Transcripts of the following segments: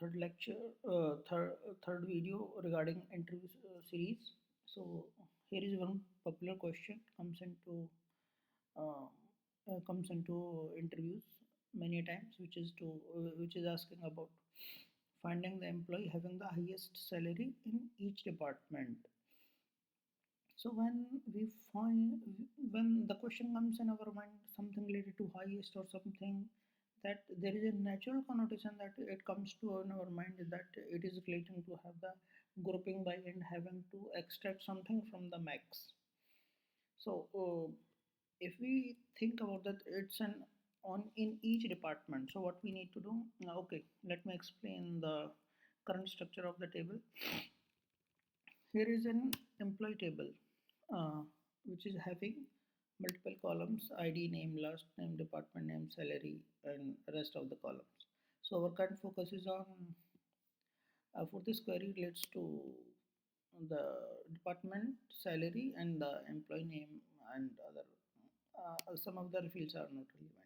third lecture, third video regarding interview series. So here is one popular question uh, comes into interviews many times, which is asking about finding the employee having the highest salary in each department. So when the question comes in our mind, something related to highest or something, that there is a natural connotation that it comes to in our mind is that it is relating to have the grouping by and having to extract something from the max. So if we think about that, it's an on in each department. So what we need to do? Okay, let me explain the current structure of the table. Here is an employee table, uh, which is having multiple columns: ID, name, last name, department name, salary, and rest of the columns. So our current focus is on for this query relates to the department, salary, and the employee name, and other some of the fields are not relevant.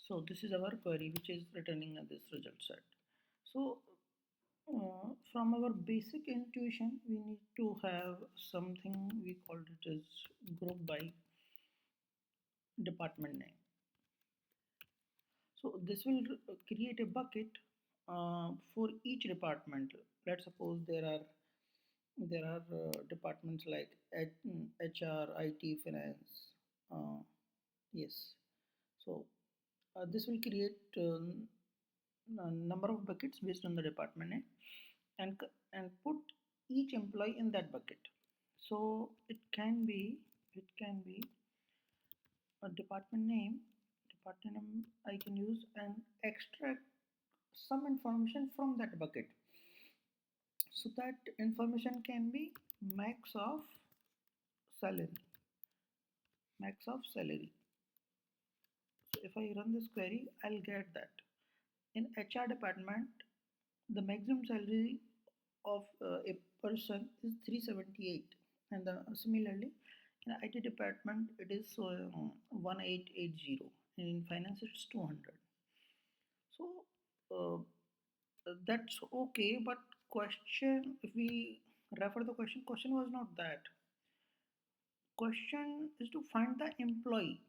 So this is our query which is returning this result set. So from our basic intuition, we need to have something we called it as group by department name. So this will create a bucket for each department. Let's suppose there are departments like HR, IT, finance. Uh, yes. So this will create a number of buckets based on the department name, and put each employee in that bucket. So it can be a department name I can use and extract some information from that bucket. So that information can be max of salary, max of salary. So if I run this query, I'll get that in HR department, the maximum salary of a person is 378, and similarly in IT department it is 1880, and in finance it's 200. So that's okay, but question, if we refer the question was not that. Question is to find the employee,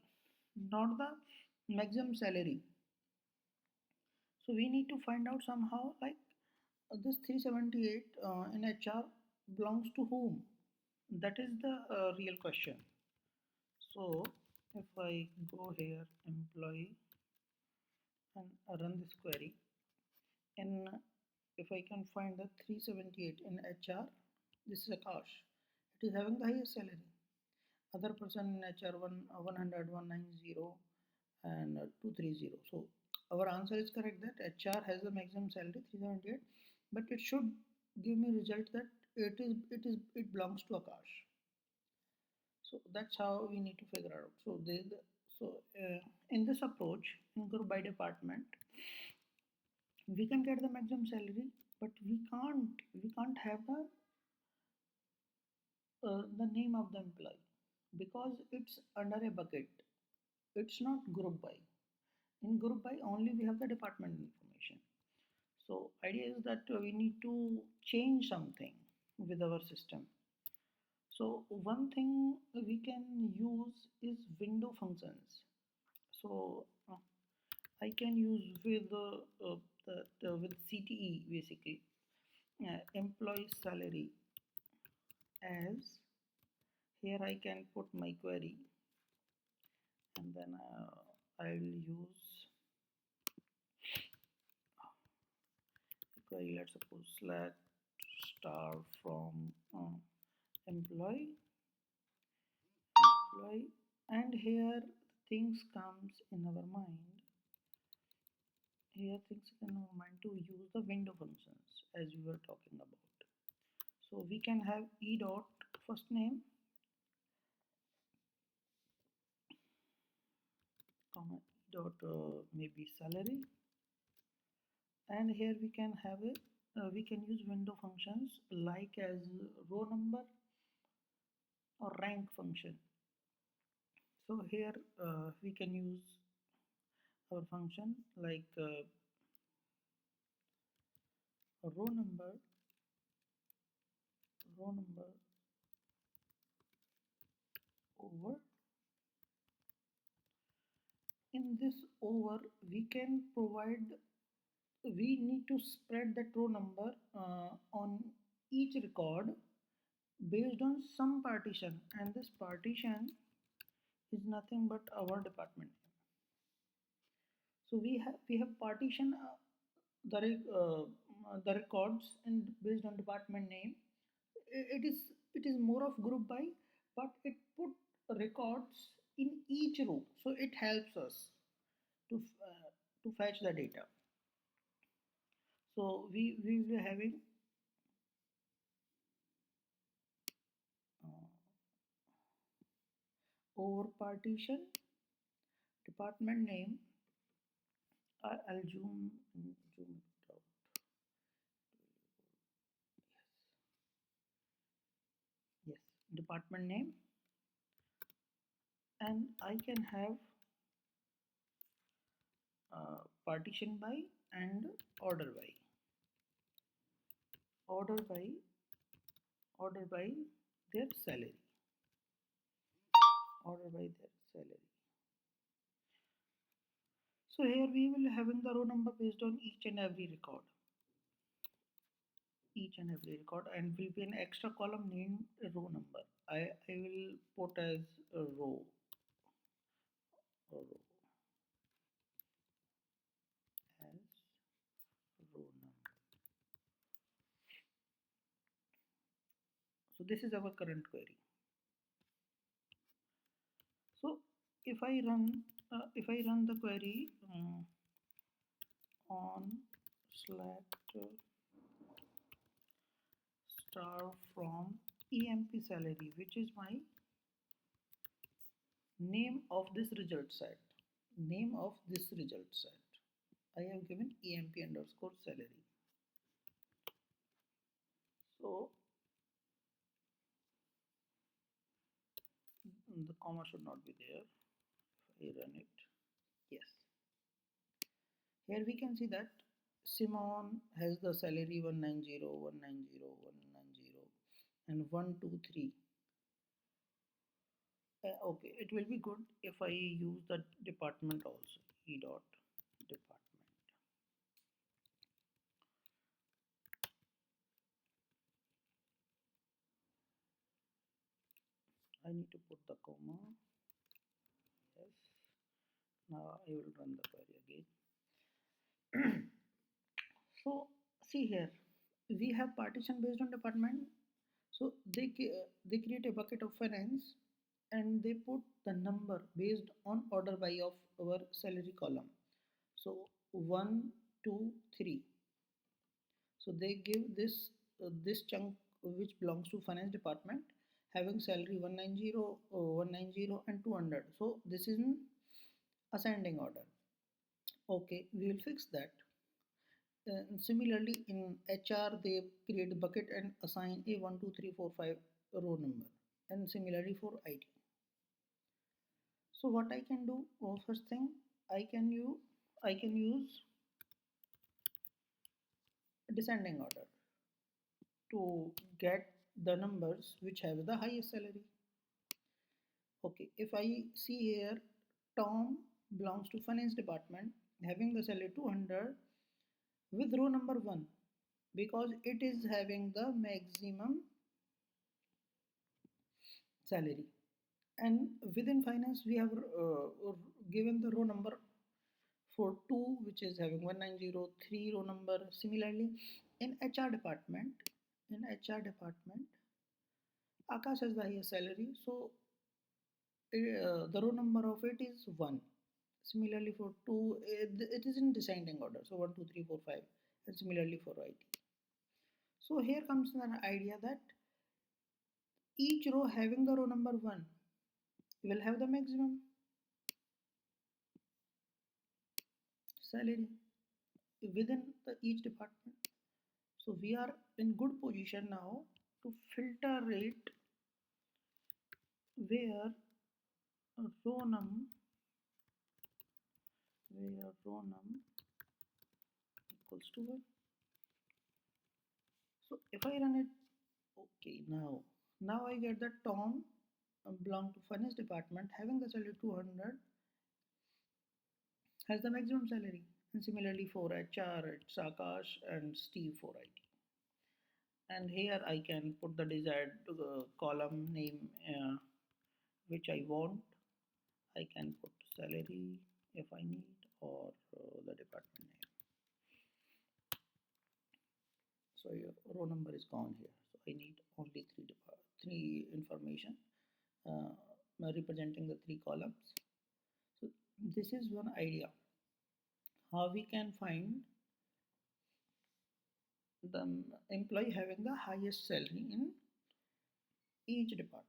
not the maximum salary. So we need to find out somehow, like this 378 in HR belongs to whom? That is the real question. So if I go here, employee, and run this query, and if I can find the 378 in HR, this is Akash. It is having the highest salary. Other person in HR 100, 190, and 230. So our answer is correct that HR has the maximum salary 378, but it should give me result that it belongs to Akash. So that's how we need to figure out. So in this approach, in group by department, we can get the maximum salary, but we can't have the name of the employee because it's under a bucket. It's not group by. In group by only we have the department information. So idea is that we need to change something with our system. So one thing we can use is window functions. So I can use with CTE basically employee salary as, here I can put my query, and then I will use the query. Let's suppose select star from employee, and here things comes in our mind. Here things in our mind to use the window functions as we were talking about. So we can have e dot first name, comma e dot maybe salary, and here we can have it. We can use window functions like as row number or rank function. So here we can use our function like row number over. In this over, we can provide, we need to spread that row number on each record based on some partition, and this partition is nothing but our department name. So we have partition the records and based on department name. It is more of group by, but it put records in each row, so it helps us to fetch the data. So we will be having over partition department name. I'll zoom it out. Yes, department name, and I can have partition by and order by. Order by their salary. Order by their salary. So here we will having the row number based on each and every record. And will be an extra column named row number. I will put as a row. As row number. So this is our current query. So if I run the query on select star from e.salary, which is my name of this result set. I have given emp_salary. So the comma should not be there. If I run it, yes. Here we can see that Simon has the salary 190, 190, 190, and 123. Okay, it will be good if I use the department also. e.department. I need to put the comma. Yes. Now I will run the query again. So see here, we have partition based on department. So they create a bucket of finance and they put the number based on order by of our salary column. So 1, 2, 3. So they give this chunk which belongs to finance department having salary 190, 190 and 200. So this is in ascending order. Okay, we will fix that. Similarly, in HR, they create a bucket and assign a 1, 2, 3, 4, 5 row number, and similarly for IT. So what I can do, first thing, I can use descending order to get the numbers which have the highest salary. Okay, if I see here, Tom belongs to finance department having the salary 200 with row number 1 because it is having the maximum salary, and within finance we have given the row number for 2 which is having 1903 row number. Similarly in HR department Akash has the highest salary, so the row number of it is 1. Similarly for 2 it is in descending order, so 1, 2, 3, 4, 5, and similarly for IT. So here comes an idea that each row having the row number 1 will have the maximum salary within each department. So we are in good position now to filter it where row num equals to 1. So if I run it, okay, now I get that Tom belong to finance department having the salary 200 has the maximum salary, and similarly for HR it's Akash and Steve for IT. And here I can put the desired column name which I want. I can put salary if I need, or the department name. So your row number is gone here. So I need only three information representing the three columns. So this is one idea how we can find the employee having the highest salary in each department.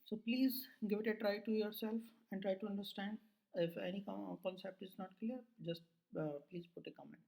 So please give it a try to yourself and try to understand. If any concept is not clear, just please put a comment.